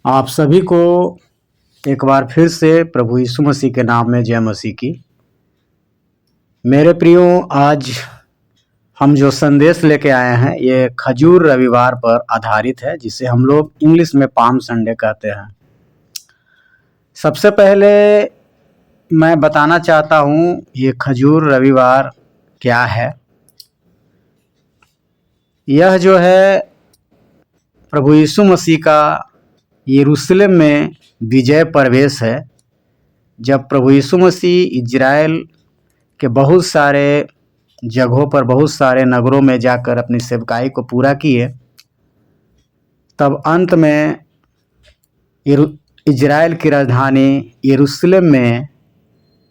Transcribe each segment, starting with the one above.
आप सभी को एक बार फिर से प्रभु यीशु मसीह के नाम में जय मसीह की। मेरे प्रियो, आज हम जो संदेश लेके आए हैं ये खजूर रविवार पर आधारित है, जिसे हम लोग इंग्लिश में पाम संडे कहते हैं। सबसे पहले मैं बताना चाहता हूँ ये खजूर रविवार क्या है। यह जो है प्रभु यीशु मसीह का यरूशलेम में विजय प्रवेश है। जब प्रभु यीशु मसीह इजराइल के बहुत सारे जगहों पर, बहुत सारे नगरों में जाकर अपनी सेवकाई को पूरा किए, तब अंत में इजराइल की राजधानी यरूशलेम में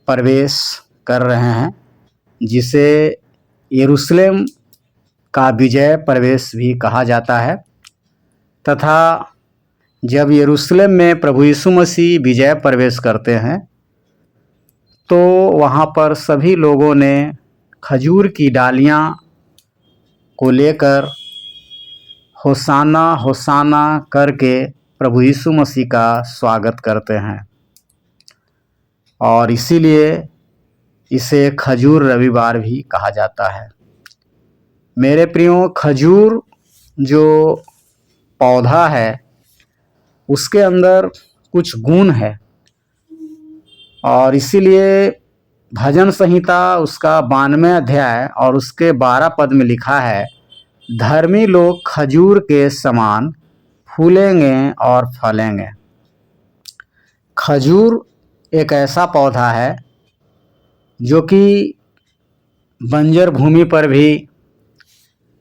प्रवेश कर रहे हैं, जिसे यरूशलेम का विजय प्रवेश भी कहा जाता है। तथा जब यरूशलेम में प्रभु यीशु मसीह विजय प्रवेश करते हैं तो वहाँ पर सभी लोगों ने खजूर की डालियाँ को लेकर होसाना होसाना करके प्रभु यीशु मसीह का स्वागत करते हैं, और इसीलिए इसे खजूर रविवार भी कहा जाता है। मेरे प्रियो, खजूर जो पौधा है उसके अंदर कुछ गुण है, और इसीलिए भजन संहिता उसका 92 अध्याय और उसके 12 पद में लिखा है, धर्मी लोग खजूर के समान फूलेंगे और फलेंगे। खजूर एक ऐसा पौधा है जो कि बंजर भूमि पर भी,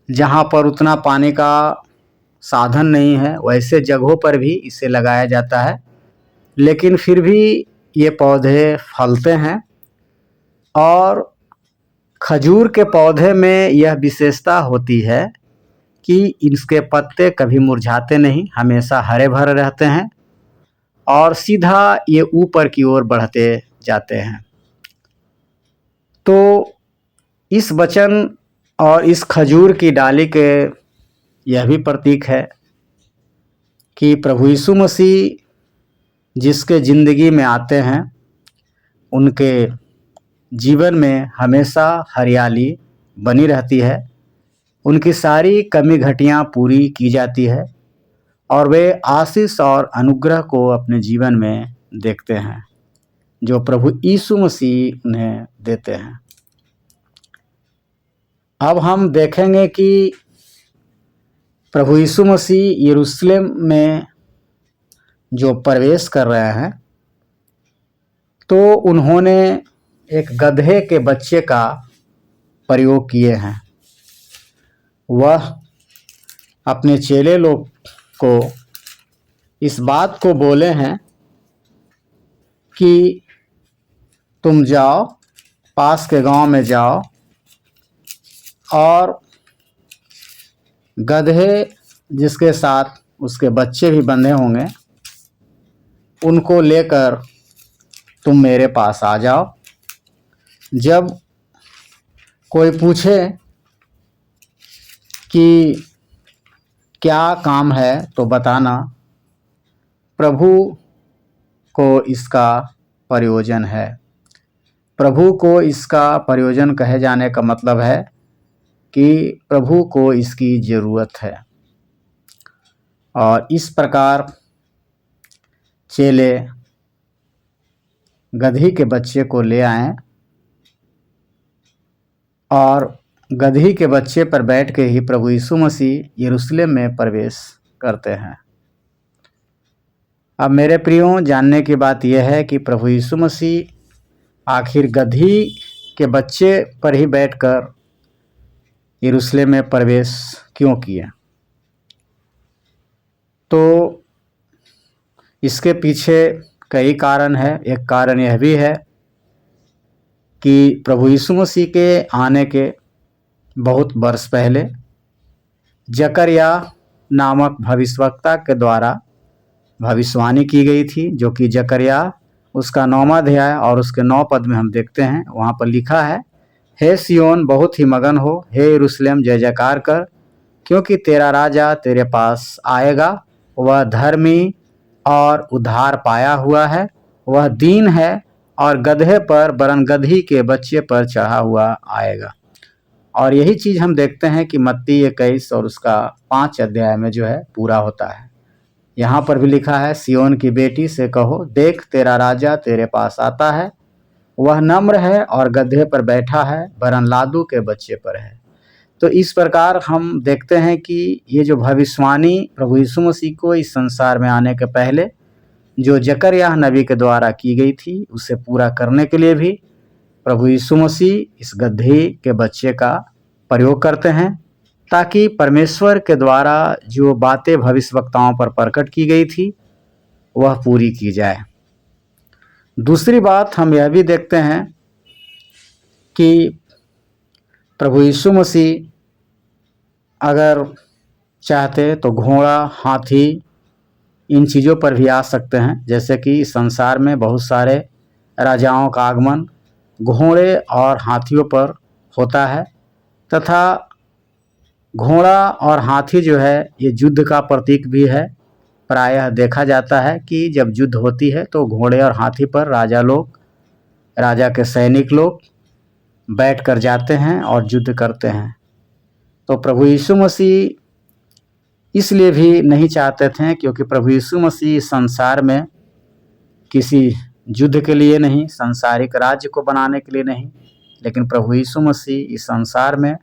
जहाँ पर उतना पानी का साधन नहीं है, वैसे जगहों पर भी इसे लगाया जाता है, लेकिन फिर भी ये पौधे फलते हैं। और खजूर के पौधे में यह विशेषता होती है कि इसके पत्ते कभी मुरझाते नहीं, हमेशा हरे भरे रहते हैं और सीधा ये ऊपर की ओर बढ़ते जाते हैं। तो इस वचन और इस खजूर की डाली के यह भी प्रतीक है कि प्रभु यीशु मसीह जिसके ज़िंदगी में आते हैं उनके जीवन में हमेशा हरियाली बनी रहती है, उनकी सारी कमी घटियाँ पूरी की जाती है और वे आशीष और अनुग्रह को अपने जीवन में देखते हैं जो प्रभु यीशु मसीह उन्हें देते हैं। अब हम देखेंगे कि प्रभु यीशु मसीह यरूशलेम में जो प्रवेश कर रहे हैं तो उन्होंने एक गधे के बच्चे का प्रयोग किए हैं। वह अपने चेले लोग को इस बात को बोले हैं कि तुम जाओ, पास के गांव में जाओ और गधे जिसके साथ उसके बच्चे भी बंधे होंगे उनको लेकर तुम मेरे पास आ जाओ। जब कोई पूछे कि क्या काम है तो बताना, प्रभु को इसका प्रयोजन है। प्रभु को इसका प्रयोजन कहे जाने का मतलब है कि प्रभु को इसकी ज़रूरत है। और इस प्रकार चेले गधी के बच्चे को ले आए और गधी के बच्चे पर बैठ के ही प्रभु यीशु मसीह यरूशलेम में प्रवेश करते हैं। अब मेरे प्रियो, जानने की बात यह है कि प्रभु यीशु मसीह आखिर गधी के बच्चे पर ही बैठकर यरूशलेम में प्रवेश क्यों किए। तो इसके पीछे कई कारण है। एक कारण यह भी है कि प्रभु यीशु मसीह के आने के बहुत वर्ष पहले जकरिया नामक भविष्यवक्ता के द्वारा भविष्यवाणी की गई थी, जो कि जकरिया उसका 9वां अध्याय और उसके 9 पद में हम देखते हैं। वहाँ पर लिखा है, हे सियोन बहुत ही मगन हो, हे यरूशलेम जय जयकार कर, क्योंकि तेरा राजा तेरे पास आएगा, वह धर्मी और उद्धार पाया हुआ है, वह दीन है और गधे पर वरन गधी के बच्चे पर चढ़ा हुआ आएगा। और यही चीज़ हम देखते हैं कि मत्ती 21 और उसका 5 अध्याय में जो है पूरा होता है। यहाँ पर भी लिखा है, सिय्योन की बेटी से कहो, देख तेरा राजा तेरे पास आता है, वह नम्र है और गधे पर बैठा है, वरन लादू के बच्चे पर है। तो इस प्रकार हम देखते हैं कि ये जो भविष्यवाणी प्रभु यीशु मसीह को इस संसार में आने के पहले जो जकरयाह नबी के द्वारा की गई थी, उसे पूरा करने के लिए भी प्रभु यीशु मसीह इस गधे के बच्चे का प्रयोग करते हैं, ताकि परमेश्वर के द्वारा जो बातें भविष्यवक्ताओं पर प्रकट की गई थी वह पूरी की जाए। दूसरी बात हम यह भी देखते हैं कि प्रभु यीशु मसीह अगर चाहते तो घोड़ा, हाथी, इन चीज़ों पर भी आ सकते हैं। जैसे कि संसार में बहुत सारे राजाओं का आगमन घोड़े और हाथियों पर होता है, तथा घोड़ा और हाथी जो है ये युद्ध का प्रतीक भी है। प्रायः देखा जाता है कि जब युद्ध होती है तो घोड़े और हाथी पर राजा के सैनिक लोग बैठ कर जाते हैं और युद्ध करते हैं। तो प्रभु यीशु मसीह इसलिए भी नहीं चाहते थे, क्योंकि प्रभु यीशु मसीह संसार में किसी युद्ध के लिए नहीं, सांसारिक राज्य को बनाने के लिए नहीं, लेकिन प्रभु यीशु मसीह इस संसार में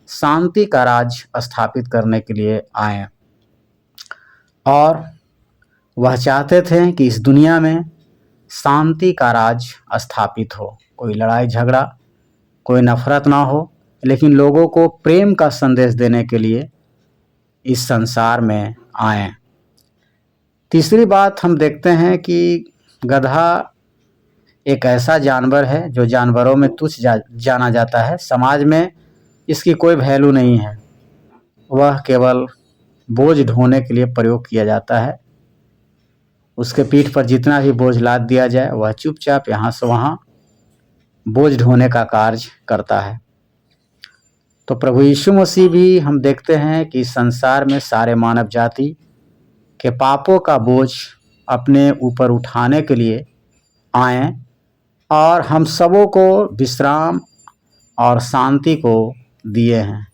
शांति का राज स्थापित करने के लिए आए। और वह चाहते थे कि इस दुनिया में शांति का राज स्थापित हो, कोई लड़ाई झगड़ा, कोई नफरत ना हो, लेकिन लोगों को प्रेम का संदेश देने के लिए इस संसार में आए। तीसरी बात हम देखते हैं कि गधा एक ऐसा जानवर है जो जानवरों में तुच्छ जाना जाता है। समाज में इसकी कोई वैल्यू नहीं है, वह केवल बोझ ढोने के लिए प्रयोग किया जाता है। उसके पीठ पर जितना भी बोझ लाद दिया जाए वह चुपचाप यहाँ से वहाँ बोझ ढोने का कार्य करता है। तो प्रभु यीशु मसीह भी हम देखते हैं कि संसार में सारे मानव जाति के पापों का बोझ अपने ऊपर उठाने के लिए आए और हम सबों को विश्राम और शांति को दिए हैं।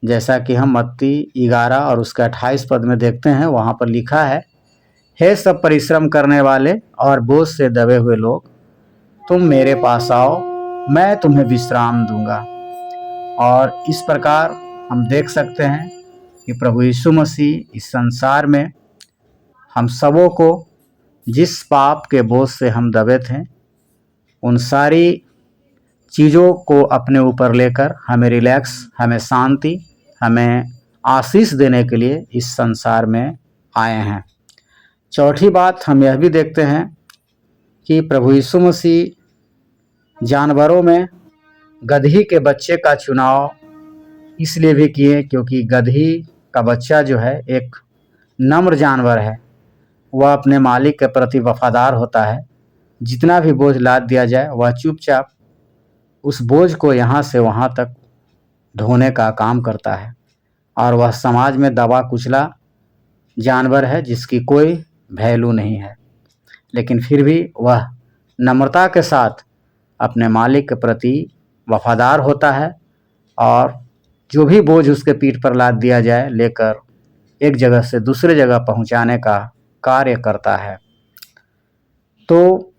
जैसा कि हम मत्ती 11 और उसके 28 पद में देखते हैं, वहाँ पर लिखा है, हे सब परिश्रम करने वाले और बोझ से दबे हुए लोग, तुम मेरे पास आओ, मैं तुम्हें विश्राम दूंगा। और इस प्रकार हम देख सकते हैं कि प्रभु यीशु मसीह इस संसार में हम सबों को जिस पाप के बोझ से हम दबे थे, उन सारी चीज़ों को अपने ऊपर लेकर हमें रिलैक्स, हमें शांति, हमें आशीष देने के लिए इस संसार में आए हैं। चौथी बात हम यह भी देखते हैं कि प्रभु यीशु मसीह जानवरों में गधी के बच्चे का चुनाव इसलिए भी किए क्योंकि गधी का बच्चा जो है एक नम्र जानवर है, वह अपने मालिक के प्रति वफादार होता है। जितना भी बोझ लाद दिया जाए वह चुपचाप उस बोझ को यहाँ से वहाँ तक ढोने का काम करता है। और वह समाज में दबा कुचला जानवर है जिसकी कोई वैल्यू नहीं है, लेकिन फिर भी वह नम्रता के साथ अपने मालिक के प्रति वफादार होता है और जो भी बोझ उसके पीठ पर लाद दिया जाए लेकर एक जगह से दूसरे जगह पहुंचाने का कार्य करता है। तो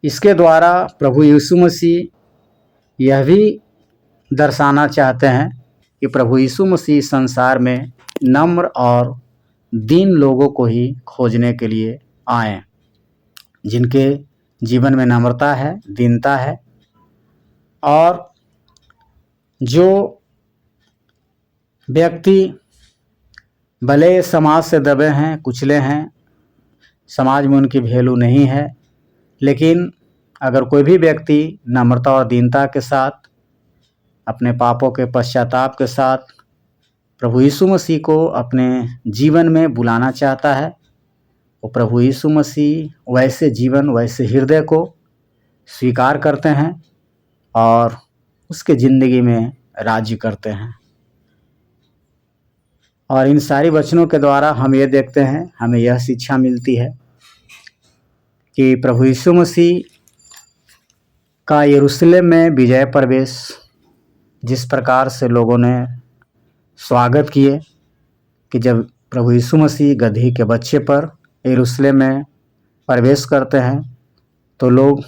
इसके द्वारा प्रभु यीशु मसीह यह भी दर्शाना चाहते हैं कि प्रभु यीशु मसीह संसार में नम्र और दीन लोगों को ही खोजने के लिए आए, जिनके जीवन में नम्रता है, दीनता है, और जो व्यक्ति भले समाज से दबे हैं, कुचले हैं, समाज में उनकी वैल्यू नहीं है, लेकिन अगर कोई भी व्यक्ति नम्रता और दीनता के साथ अपने पापों के पश्चाताप के साथ प्रभु यीशु मसीह को अपने जीवन में बुलाना चाहता है, वो प्रभु यीशु मसीह वैसे जीवन, वैसे हृदय को स्वीकार करते हैं और उसके ज़िंदगी में राज्य करते हैं। और इन सारी वचनों के द्वारा हम ये देखते हैं, हमें यह शिक्षा मिलती है कि प्रभु यीशु मसीह का यरूशलेम में विजय प्रवेश जिस प्रकार से लोगों ने स्वागत किए कि जब प्रभु यीशु मसीह गदही के बच्चे पर यरूशलेम में प्रवेश करते हैं तो लोग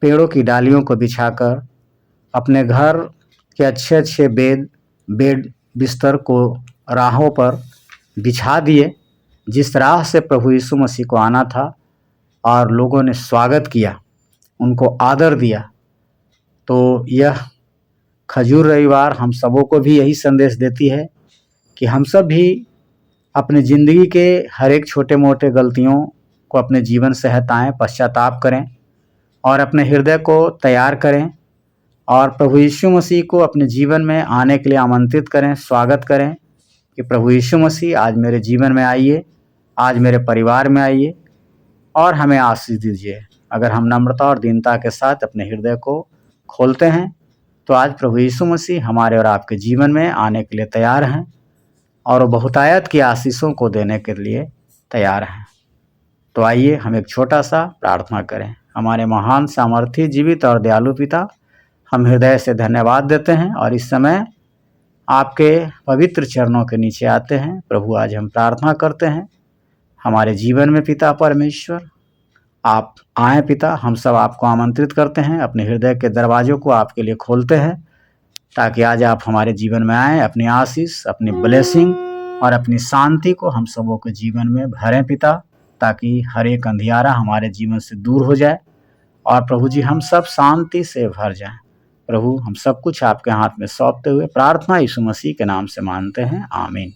पेड़ों की डालियों को बिछाकर अपने घर के अच्छे अच्छे बेड बिस्तर को राहों पर बिछा दिए। जिस राह से प्रभु यीशु मसीह को आना था और लोगों ने स्वागत किया, उनको आदर दिया। तो यह खजूर रविवार हम सबों को भी यही संदेश देती है कि हम सब भी अपने ज़िंदगी के हर एक छोटे मोटे गलतियों को अपने जीवन से हटाएं, पश्चाताप करें और अपने हृदय को तैयार करें और प्रभु यीशु मसीह को अपने जीवन में आने के लिए आमंत्रित करें, स्वागत करें कि प्रभु यीशु मसीह आज मेरे जीवन में आइए, आज मेरे परिवार में आइए और हमें आशीष दीजिए। अगर हम नम्रता और दीनता के साथ अपने हृदय को खोलते हैं तो आज प्रभु यीशु मसीह हमारे और आपके जीवन में आने के लिए तैयार हैं और वो बहुतायत की आशीषों को देने के लिए तैयार हैं। तो आइए हम एक छोटा सा प्रार्थना करें। हमारे महान सामर्थी जीवित और दयालु पिता, हम हृदय से धन्यवाद देते हैं और इस समय आपके पवित्र चरणों के नीचे आते हैं। प्रभु आज हम प्रार्थना करते हैं हमारे जीवन में पिता परमेश्वर आप आए। पिता, हम सब आपको आमंत्रित करते हैं, अपने हृदय के दरवाज़ों को आपके लिए खोलते हैं ताकि आज आप हमारे जीवन में आएँ, अपनी आशीष, अपनी ब्लेसिंग और अपनी शांति को हम सबों के जीवन में भरें पिता, ताकि हर एक अंधियारा हमारे जीवन से दूर हो जाए और प्रभु जी हम सब शांति से भर जाएं। प्रभु, हम सब कुछ आपके हाथ में सौंपते हुए प्रार्थना यीशु मसीह के नाम से मानते हैं, आमीन।